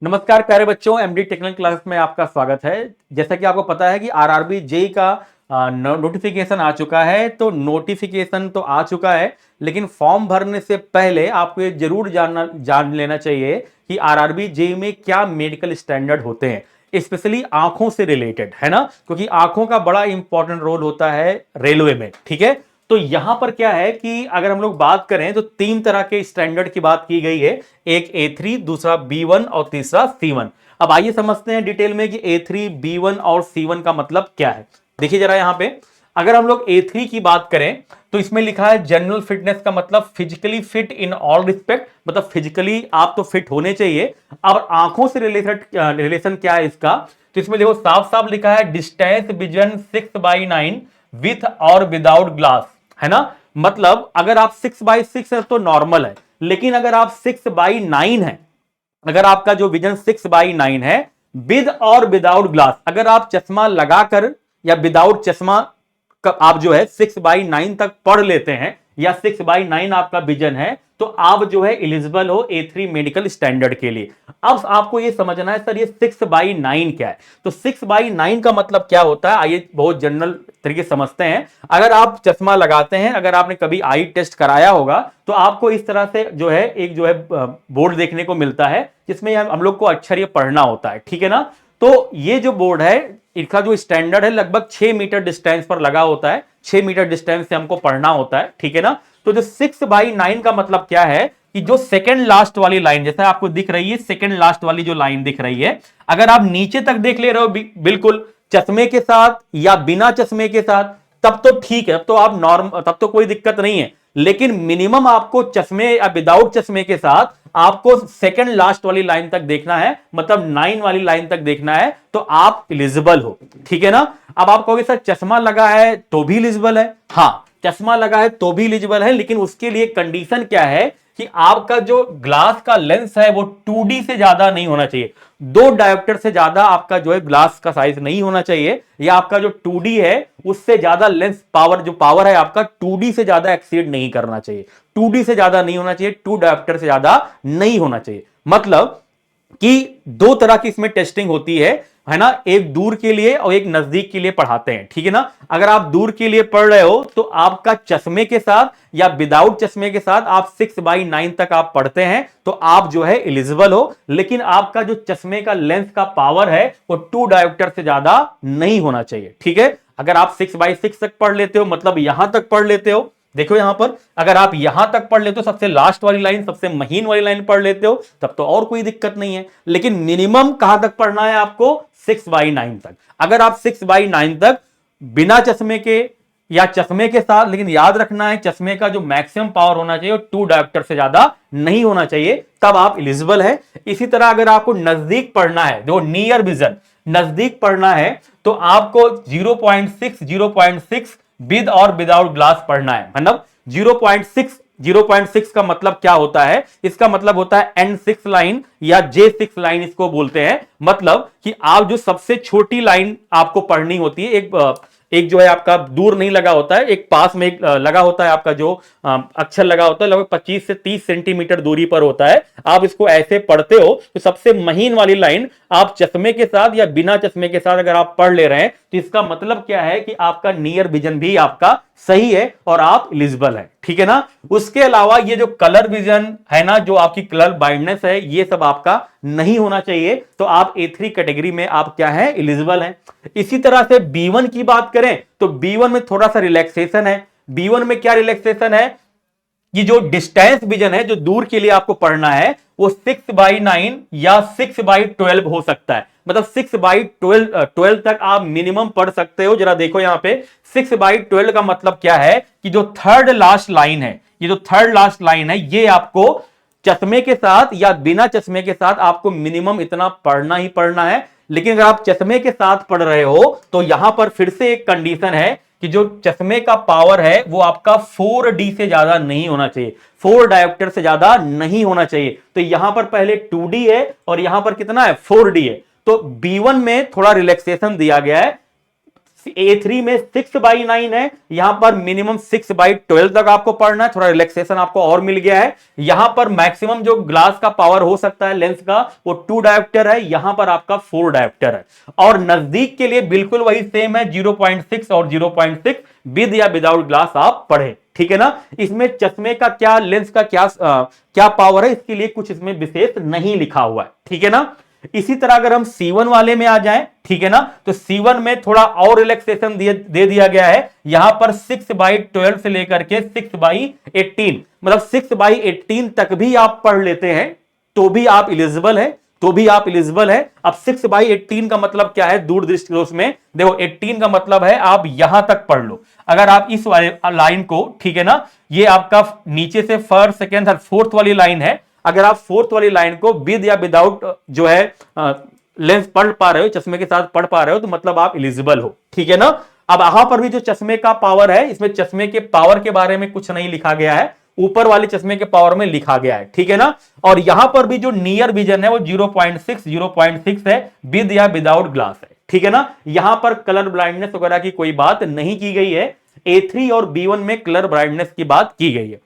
नमस्कार प्यारे बच्चों, एमडी टेक्निकल क्लास में आपका स्वागत है। जैसा कि आपको पता है कि आरआरबी जेई का नोटिफिकेशन आ चुका है। तो नोटिफिकेशन तो आ चुका है, लेकिन फॉर्म भरने से पहले आपको ये जरूर जान लेना चाहिए कि आरआरबी जेई में क्या मेडिकल स्टैंडर्ड होते हैं, स्पेशली आंखों से रिलेटेड, है ना। क्योंकि आंखों का बड़ा इंपॉर्टेंट रोल होता है रेलवे में, ठीक है। तो यहां पर क्या है कि अगर हम लोग बात करें तो तीन तरह के स्टैंडर्ड की बात की गई है। एक A3, दूसरा B1 और तीसरा C1। अब आइए समझते हैं डिटेल में कि A3, B1 और C1 का मतलब क्या है। देखिए जरा यहां पे, अगर हम लोग A3 की बात करें तो इसमें लिखा है जनरल फिटनेस का मतलब physically fit in all respect, मतलब फिजिकली आप तो फिट होने चाहिए। अब आंखों से रिलेशन क्या है इसका, तो इसमें देखो साफ साफ लिखा है डिस्टेंस विजन 6/9 विथ और विदाउट ग्लास, है ना। मतलब अगर आप 6/6 है तो नॉर्मल है, लेकिन अगर आप 6/9 है, अगर आपका जो विजन 6/9 है विद और विदाउट ग्लास, अगर आप चश्मा लगाकर या विदाउट चश्मा आप जो है 6/9 तक पढ़ लेते हैं या 6/9 आपका विजन है, तो आप जो है एलिजिबल हो A3 मेडिकल स्टैंडर्ड के लिए। अब आपको यह समझना है सर ये 6/9 क्या है। तो 6/9 का मतलब क्या होता है, आइए बहुत जनरल तरीके से समझते हैं। अगर आप चश्मा लगाते हैं, अगर आपने कभी आई टेस्ट कराया होगा, तो आपको इस तरह से जो है एक जो है बोर्ड देखने को मिलता है, जिसमें हम लोग को अक्षर ये पढ़ना होता है, ठीक है ना। तो ये जो बोर्ड है, इसका जो स्टैंडर्ड है लगभग 6 मीटर डिस्टेंस पर लगा होता है। 6 मीटर डिस्टेंस से हमको पढ़ना होता है, ठीक है ना। तो जो 6/9 का मतलब क्या है कि जो सेकंड लास्ट वाली लाइन, जैसा आपको दिख रही है सेकंड लास्ट वाली जो लाइन दिख रही है, अगर आप नीचे तक देख ले रहे हो बिल्कुल चश्मे के साथ या बिना चश्मे के साथ, तब तो ठीक है, तो आप नॉर्मल, तब तो कोई दिक्कत नहीं है। लेकिन मिनिमम आपको चश्मे या विदाउट चश्मे के साथ आपको सेकंड लास्ट वाली लाइन तक देखना है, मतलब 9 वाली लाइन तक देखना है, तो आप एलिजिबल हो, ठीक है ना। अब आप कहोगे सर चश्मा लगा है तो भी एलिजिबल है। हाँ, चश्मा लगा है तो भी एलिजिबल है, लेकिन उसके लिए कंडीशन क्या है कि आपका जो ग्लास का लेंस है वो 2D से ज्यादा नहीं होना चाहिए। 2 डायोप्टर से ज्यादा आपका जो है ग्लास का साइज नहीं होना चाहिए, या आपका जो 2D है उससे ज्यादा लेंस पावर, जो पावर है आपका 2D से ज्यादा एक्सीड नहीं करना चाहिए। 2D से ज्यादा नहीं होना चाहिए, 2 डायोप्टर से ज्यादा नहीं होना चाहिए। मतलब कि दो तरह की इसमें टेस्टिंग होती है ना। एक दूर के लिए और एक नजदीक के लिए पढ़ाते हैं, ठीक है ना। अगर आप दूर के लिए पढ़ रहे हो तो आपका चश्मे के साथ या विदाउट चश्मे के साथ आप 6/9 तक आप पढ़ते हैं, तो आप जो है एलिजिबल हो। लेकिन आपका जो चश्मे का लेंस का पावर है वो 2 डायोप्टर से ज्यादा नहीं होना चाहिए, ठीक है। अगर आप 6/6 तक पढ़ लेते हो, मतलब यहां तक पढ़ लेते हो, देखो यहां पर अगर आप यहां तक पढ़ लेते हो, सबसे लास्ट वाली लाइन, सबसे महीन वाली लाइन पढ़ लेते हो, तब तो और कोई दिक्कत नहीं है। लेकिन मिनिमम कहां तक पढ़ना है आपको, 6/9 तक। अगर आप 6/9 तक बिना चश्मे के या चश्मे के साथ, लेकिन याद रखना है चश्मे का जो मैक्सिमम पावर होना चाहिए वो 2 डायोप्टर से ज्यादा नहीं होना चाहिए, तब आप एलिजिबल है। इसी तरह अगर आपको नजदीक पढ़ना है, जो नियर विजन नजदीक पढ़ना है, तो आपको 0.6 विद और विदाउट ग्लास पढ़ना है। मतलब 0.6 का मतलब क्या होता है, इसका मतलब होता है N6 लाइन या J6 लाइन इसको बोलते हैं। मतलब कि आप जो सबसे छोटी लाइन आपको पढ़नी होती है, एक जो है आपका दूर नहीं लगा होता है, एक पास में एक लगा होता है, आपका जो अक्षर लगा होता है लगभग 25 से 30 सेंटीमीटर दूरी पर होता है। आप इसको ऐसे पढ़ते हो तो सबसे महीन वाली लाइन आप चश्मे के साथ या बिना चश्मे के साथ अगर आप पढ़ ले रहे हैं, तो इसका मतलब क्या है कि आपका नियर विजन भी आपका सही है और आप एलिजिबल है, ठीक है ना। उसके अलावा ये जो कलर विजन है ना, जो आपकी कलर बाइंडनेस है, ये सब आपका नहीं होना चाहिए, तो आप A3 कैटेगरी में आप क्या है, एलिजिबल हैं। इसी तरह से B1 की बात करें तो B1 में थोड़ा सा रिलैक्सेशन है। B1 में क्या रिलैक्सेशन है, ये जो डिस्टेंस विजन है, जो दूर के लिए आपको पढ़ना है, वो 6/9 या 6/12 हो सकता है। मतलब 6/12 तक आप मिनिमम पढ़ सकते हो। जरा देखो यहां पे 6/12 का मतलब क्या है कि जो थर्ड लास्ट लाइन है, ये जो थर्ड लास्ट लाइन है, ये आपको चश्मे के साथ या बिना चश्मे के साथ आपको मिनिमम इतना पढ़ना ही पढ़ना है। लेकिन अगर आप चश्मे के साथ पढ़ रहे हो तो यहां पर फिर से एक कंडीशन है कि जो चश्मे का पावर है वो आपका 4D से ज्यादा नहीं होना चाहिए, 4 डायोप्टर से ज्यादा नहीं होना चाहिए। तो यहां पर पहले 2D है और यहां पर कितना है, 4D है। तो B1 में थोड़ा रिलैक्सेशन दिया गया है, A3 में 6/9 है, यहां पर मिनिमम 6/12 तक आपको पढ़ना है, थोड़ा रिलैक्सेशन आपको और मिल गया है। यहां पर मैक्सिमम जो ग्लास का पावर हो सकता है लेंस का वो 2 डायोप्टर है, यहां पर आपका 4 डायोप्टर है। और नजदीक के लिए बिल्कुल वही सेम है, 0.6 और 0.6 विद या विदाउट ग्लास आप पढ़े, ठीक है ना। इसमें चश्मे का क्या, लेंस का क्या पावर है, इसके लिए कुछ इसमें विशेष नहीं लिखा हुआ है, ठीक है ना। इसी तरह अगर हम C1 वाले में आ जाएं, ठीक है ना, तो C1 में थोड़ा और रिलैक्सेशन दे दिया गया है। यहां पर 6/12 से लेकर के 6/18, मतलब 6/18 तक भी आप पढ़ लेते हैं तो भी आप एलिजिबल है, तो भी आप एलिजिबल है। अब 6/18 का मतलब क्या है दूर दृष्टि में, देखो 18 का मतलब है आप यहां तक पढ़ लो। अगर आप इस वाले लाइन को, ठीक है ना, ये आपका नीचे से फर्स्ट, सेकेंड, थर्ड, फोर्थ वाली लाइन है, अगर आप फोर्थ वाली लाइन को विद या विदाउट जो है लेंस पढ़ पा रहे हो, चश्मे के साथ पढ़ पा रहे हो, तो मतलब आप एलिजिबल हो, ठीक है ना। अब यहां पर भी जो चश्मे का पावर है, इसमें चश्मे के पावर के बारे में कुछ नहीं लिखा गया है, ऊपर वाले चश्मे के पावर में लिखा गया है, ठीक है ना। और यहां पर भी जो नियर विजन है वो 0.6 है, विद या विदाउट ग्लास है, ठीक है ना। यहां पर कलर ब्लाइंडनेस वगैरह की कोई बात नहीं की गई है। A3 और B1 में कलर ब्लाइंडनेस की बात की गई है।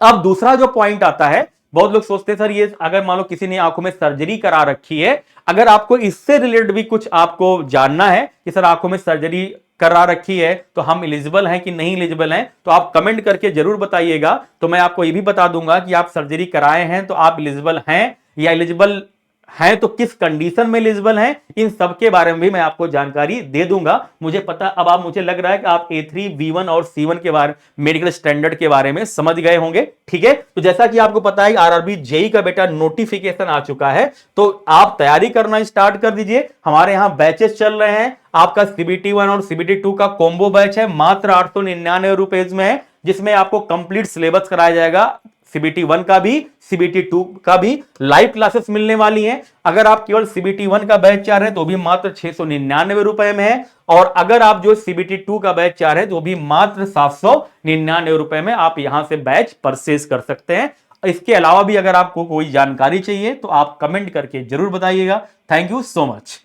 अब दूसरा जो पॉइंट आता है, बहुत लोग सोचते हैं सर ये अगर मान लो किसी ने आंखों में सर्जरी करा रखी है, अगर आपको इससे रिलेटेड भी कुछ आपको जानना है कि सर आंखों में सर्जरी करा रखी है तो हम एलिजिबल हैं कि नहीं एलिजिबल हैं, तो आप कमेंट करके जरूर बताइएगा। तो मैं आपको ये भी बता दूंगा कि आप सर्जरी कराए हैं तो आप एलिजिबल हैं, या एलिजिबल हैं तो किस कंडीशन में एलिजिबल हैं, इन सब के बारे में भी मैं आपको जानकारी दे दूंगा। मुझे पता, अब आप मुझे लग रहा है कि आप A3, B1 और C1 के बारे, मेडिकल स्टैंडर्ड के बारे में समझ गए होंगे, ठीक है। तो जैसा कि आपको पता है RRB जेई का बेटा नोटिफिकेशन आ चुका है, तो आप तैयारी करना स्टार्ट कर दीजिए। हमारे यहां बैचेस चल रहे हैं, आपका CBT1 और CBT2 का कॉम्बो बैच है, मात्र 899 रुपए में है, जिसमें आपको कंप्लीट सिलेबस कराया जाएगा, CBT1 का भी, CBT2 का भी। लाइव क्लासेस मिलने वाली हैं। अगर आप केवल CBT1 का बैच चाह रहे हैं तो भी मात्र 699 रुपए में है, और अगर आप जो CBT2 का बैच चाह रहे हैं तो भी मात्र 799 रुपए में आप यहां से बैच परचेज कर सकते हैं। इसके अलावा भी अगर आपको कोई जानकारी चाहिए तो आप कमेंट करके जरूर बताइएगा। Thank you so much.